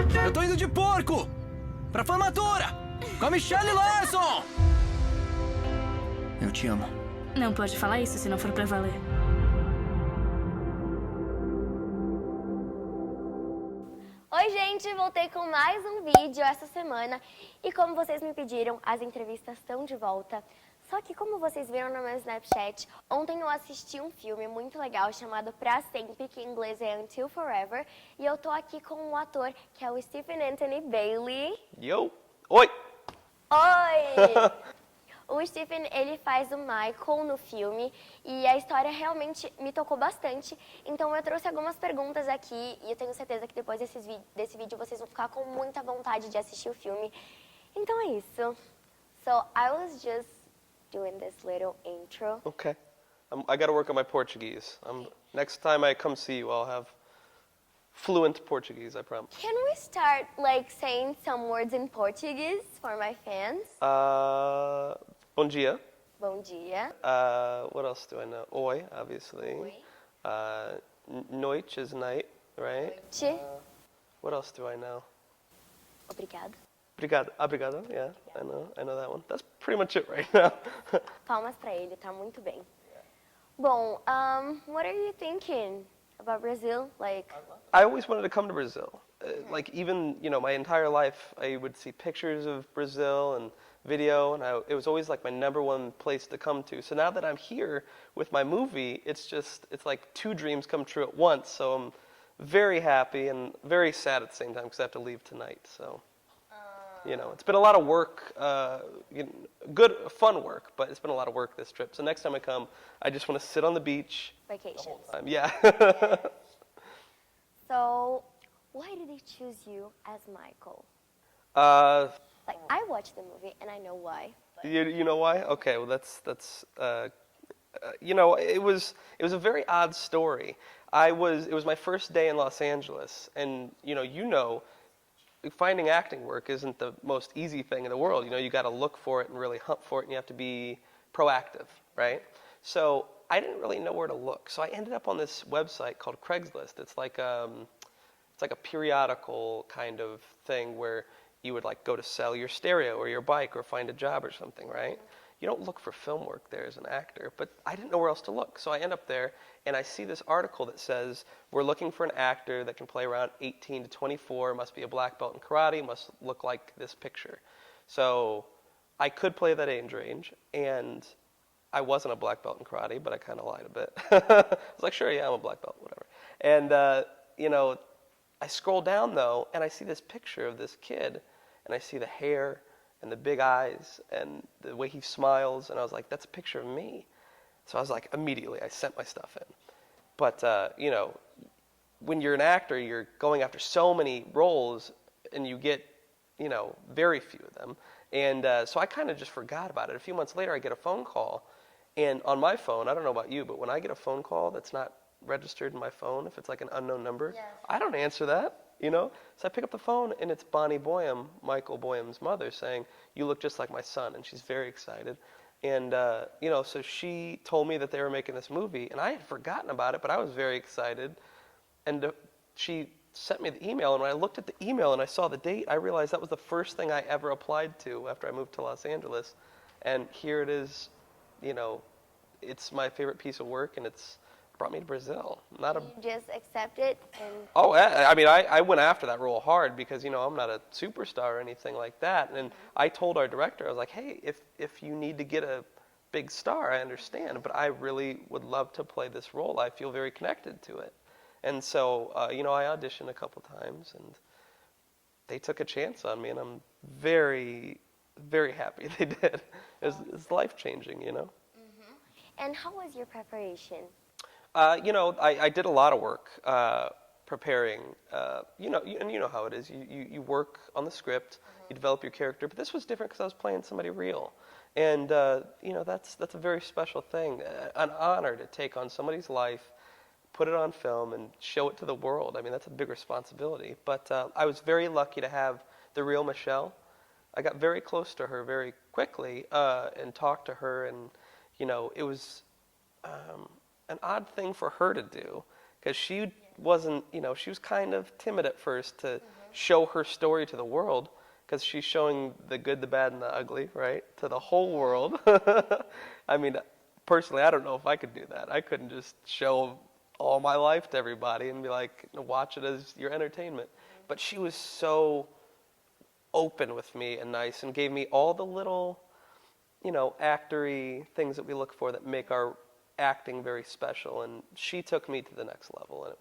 Eu tô indo de porco! Pra formatura! Com a Michelle Larson! Eu te amo. Não pode falar isso se não for pra valer. Oi, gente! Voltei com mais um vídeo essa semana. E como vocês me pediram, as entrevistas estão de volta. Só que como vocês viram no meu Snapchat, ontem eu assisti um filme muito legal chamado Pra Sempre, que em inglês é Until Forever. E eu tô aqui com um ator que é o Stephen Anthony Bailey. Yo! Oi! Oi! O Stephen, ele faz o Michael no filme e a história realmente me tocou bastante. Então eu trouxe algumas perguntas aqui e eu tenho certeza que depois desse vídeo vocês vão ficar com muita vontade de assistir o filme. Então é isso. So I was just doing this little intro. Okay. I gotta work on my Portuguese. Next time I come see you, I'll have fluent Portuguese, I promise. Can we start like saying some words in Portuguese for my fans? Bom dia. Bom dia. What else do I know? Oi, obviously. Oi. Noite is night, right? Noite. What else do I know? Obrigado. Obrigado, yeah, I know that one. That's pretty much it right now. Palmas pra ele, tá muito bem. Bom, what are you thinking about Brazil? Like, I always wanted to come to Brazil. Like even, my entire life, I would see pictures of Brazil and video, and it was always like my number one place to come to. So now that I'm here with my movie, it's like two dreams come true at once. So I'm very happy and very sad at the same time because I have to leave tonight. So, it's been a lot of work, good, fun work, but it's been a lot of work this trip. So next time I come, I just want to sit on the beach. vacations. Yeah. So, why did they choose you as Michael? Like, I watched the movie and I know why. You know why? Okay, well that's it was a very odd story. It was my first day in Los Angeles, and finding acting work isn't the most easy thing in the world. You got to look for it and really hunt for it, and you have to be proactive, right? So I didn't really know where to look. So I ended up on this website called Craigslist. It's like a periodical kind of thing where you would like go to sell your stereo or your bike or find a job or something, right? You don't look for film work there as an actor, but I didn't know where else to look. So I end up there and I see this article that says, we're looking for an actor that can play around 18 to 24, must be a black belt in karate, must look like this picture. So I could play that age range, and I wasn't a black belt in karate, but I kind of lied a bit. I was like, sure, yeah, I'm a black belt, whatever. And, I scroll down, though, and I see this picture of this kid, and I see the hair and the big eyes and the way he smiles, and I was like, that's a picture of me. So I was like, immediately, I sent my stuff in. But, when you're an actor, you're going after so many roles, and you get, very few of them. And so I kind of just forgot about it. A few months later, I get a phone call, and on my phone, I don't know about you, but when I get a phone call that's not registered in my phone, if it's like an unknown number, Yes. I don't answer that, So I pick up the phone, and it's Bonnie Boyum, Michael Boyum's mother, saying, you look just like my son, and she's very excited. And, so she told me that they were making this movie, and I had forgotten about it, but I was very excited. And she sent me the email, and when I looked at the email and I saw the date, I realized that was the first thing I ever applied to after I moved to Los Angeles. And here it is, it's my favorite piece of work, and it's brought me to Brazil. You just accept it and... Oh, I went after that role hard because, I'm not a superstar or anything like that. And I told our director, I was like, hey, if you need to get a big star, I understand, but I really would love to play this role. I feel very connected to it. And so, I auditioned a couple times, and they took a chance on me, and I'm very, very happy they did. It's life-changing, Mm-hmm. And how was your preparation? I did a lot of work preparing. And you know how it is. You work on the script, you develop your character, but this was different because I was playing somebody real. And, that's a very special thing, an honor to take on somebody's life, put it on film, and show it to the world. I mean, that's a big responsibility. But I was very lucky to have the real Michelle. I got very close to her very quickly and talked to her, and, it was an odd thing for her to do because she wasn't, she was kind of timid at first to show her story to the world, because she's showing the good, the bad, and the ugly, right, to the whole world. I mean, personally, I don't know if I could do that. I couldn't just show all my life to everybody and be like, watch it as your entertainment. But she was so open with me and nice and gave me all the little, actory things that we look for that make our acting very special. And she took me to the next level, and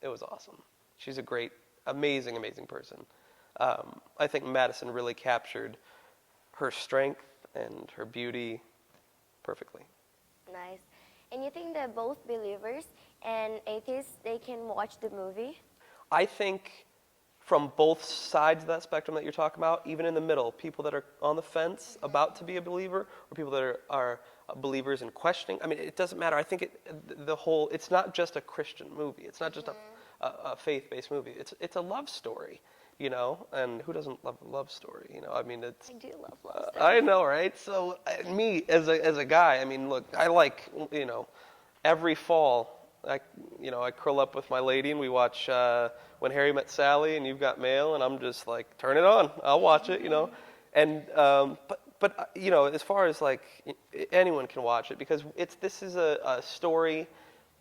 it was awesome. She's a great, amazing, amazing person. I think Madison really captured her strength and her beauty perfectly. Nice. And you think that both believers and atheists, they can watch the movie? I think from both sides of that spectrum that you're talking about, even in the middle, people that are on the fence about to be a believer, or people that are believers and questioning. I mean, it doesn't matter. I think it's not just a Christian movie. It's not just a faith-based movie. It's a love story. And who doesn't love a love story? I mean, I do love love stories. I know, right? So me, as a guy, I mean, look, I like, every fall, I curl up with my lady and we watch When Harry Met Sally and You've Got Mail, and I'm just like, turn it on, I'll watch it, And but as far as like anyone can watch it, because this is a story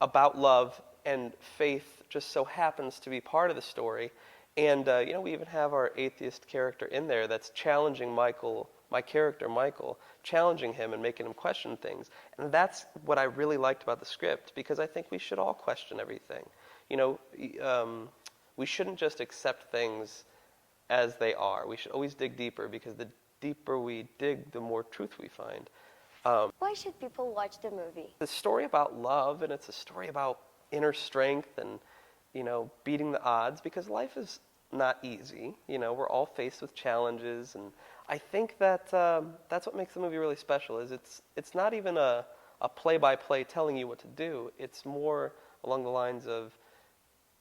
about love, and faith just so happens to be part of the story. And, we even have our atheist character in there that's challenging Michael, my character, Michael, challenging him and making him question things. And that's what I really liked about the script, because I think we should all question everything. We shouldn't just accept things as they are. We should always dig deeper, because the deeper we dig, the more truth we find. Why should people watch the movie? It's a story about love, and it's a story about inner strength and beating the odds, because life is not easy. We're all faced with challenges, and I think that that's what makes the movie really special. Is it's not even a play-by-play telling you what to do. It's more along the lines of,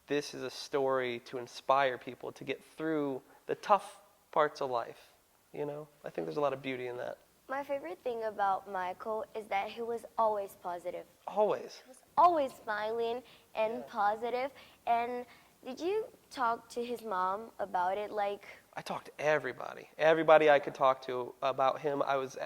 this is a story to inspire people to get through the tough parts of life. I think there's a lot of beauty in that. My favorite thing about Michael is that he was always positive. Always. He was always smiling and positive. And did you talk to his mom about it? I talked to everybody. Everybody I could talk to about him. I was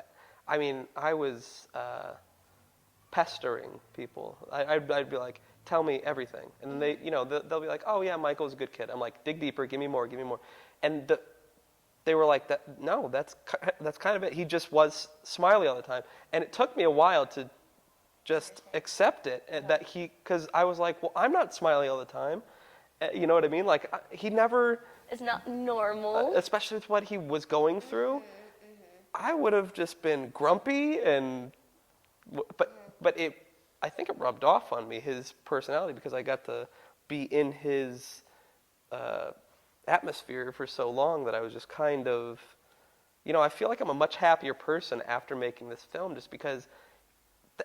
pestering people. I'd be like, tell me everything. And they, they'll be like, oh yeah, Michael's a good kid. I'm like, dig deeper, give me more. And they were like, no, that's kind of it. He just was smiley all the time. And it took me a while to just accept it, because I was like, well, I'm not smiley all the time. You know what I mean? Like, he never... It's not normal. Especially with what he was going through. I would have just been grumpy, but I think it rubbed off on me, his personality, because I got to be in his atmosphere for so long that I was just kind of, I feel like I'm a much happier person after making this film, just because,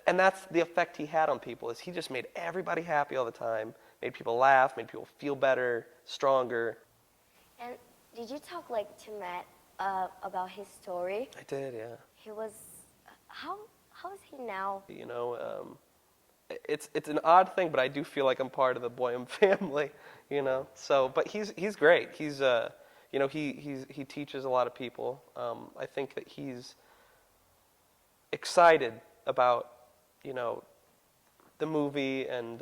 and that's the effect he had on people, is he just made everybody happy all the time, made people laugh, made people feel better, stronger. And did you talk to Matt about his story? I did, yeah. He was, how is he now? It's an odd thing, but I do feel like I'm part of the Boyum family, So, but he's great. He's he teaches a lot of people. I think that he's excited about the movie, and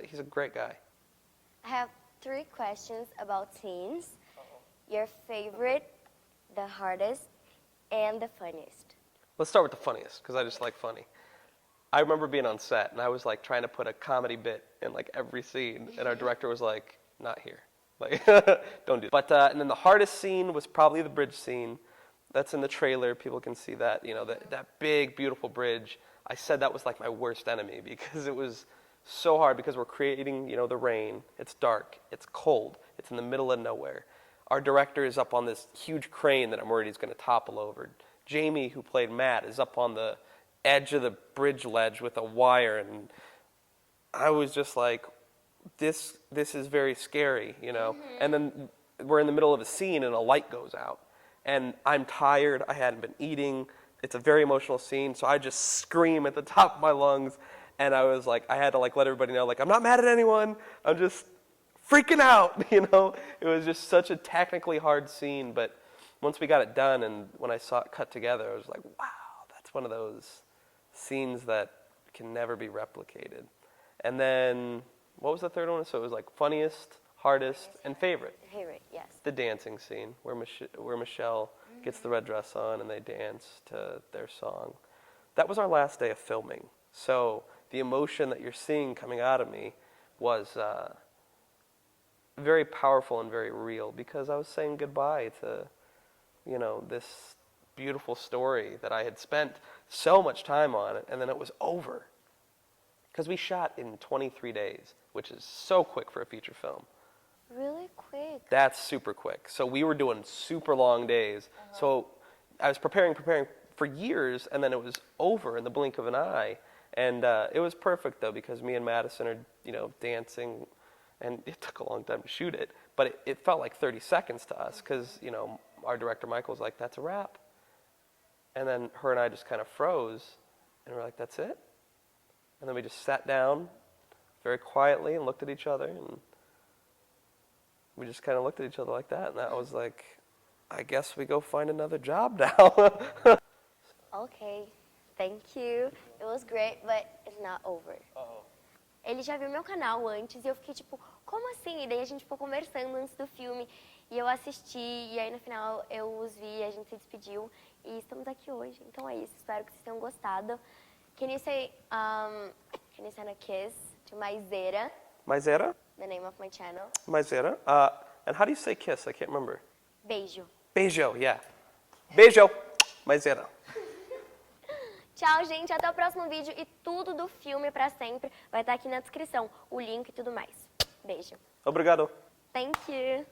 he's a great guy. I have 3 questions about scenes. Your favorite, the hardest, and the funniest. Let's start with the funniest, because I just like funny. I remember being on set, and I was trying to put a comedy bit in every scene, and our director was like, not here. Don't do that. But, and then the hardest scene was probably the bridge scene. That's in the trailer. People can see that, that big, beautiful bridge. I said that was my worst enemy, because it was so hard, because we're creating, the rain. It's dark. It's cold. It's in the middle of nowhere. Our director is up on this huge crane that I'm worried he's going to topple over. Jamie, who played Matt, is up on the edge of the bridge ledge with a wire, and I was just like, this is very scary, And then we're in the middle of a scene and a light goes out, and I'm tired. I hadn't been eating. It's a very emotional scene, so I just scream at the top of my lungs, and I was like, I had to let everybody know, I'm not mad at anyone. I'm just freaking out, you know? It was just such a technically hard scene, but once we got it done and when I saw it cut together, I was like, wow, that's one of those scenes that can never be replicated. And then, what was the third one? So it was like funniest, hardest, and favorite. Favorite, yes. The dancing scene where Michelle gets the red dress on and they dance to their song. That was our last day of filming. So the emotion that you're seeing coming out of me was very powerful and very real because I was saying goodbye to, you know, this beautiful story that I had spent so much time on it, and then it was over. Because we shot in 23 days, which is so quick for a feature film. Really quick. That's super quick. So we were doing super long days. So I was preparing for years, and then it was over in the blink of an eye. And it was perfect, though, because me and Madison are, you know, dancing, and it took a long time to shoot it. But it felt like 30 seconds to us, because, you know, our director, Michael, was like, that's a wrap. And then her and I just kind of froze, and we're like, that's it? And then we just sat down very quietly and looked at each other, and we just kind of looked at each other like that, and that was like, I guess we go find another job now. Okay, thank you. It was great, but it's not over. Ele já viu meu canal antes e eu fiquei tipo, como assim? E daí a gente ficou conversando antes do filme e eu assisti e aí no final eu os vi, a gente se despediu e estamos aqui hoje. Então é isso, espero que vocês tenham gostado. Can you send a kiss to Maisa? Maisa? The name of my channel. Maisa. And how do you say kiss? I can't remember. Beijo. Beijo, yeah. Beijo, Maisa. Tchau, gente. Até o próximo vídeo. E tudo do filme pra sempre vai estar aqui na descrição. O link e tudo mais. Beijo. Obrigado. Thank you.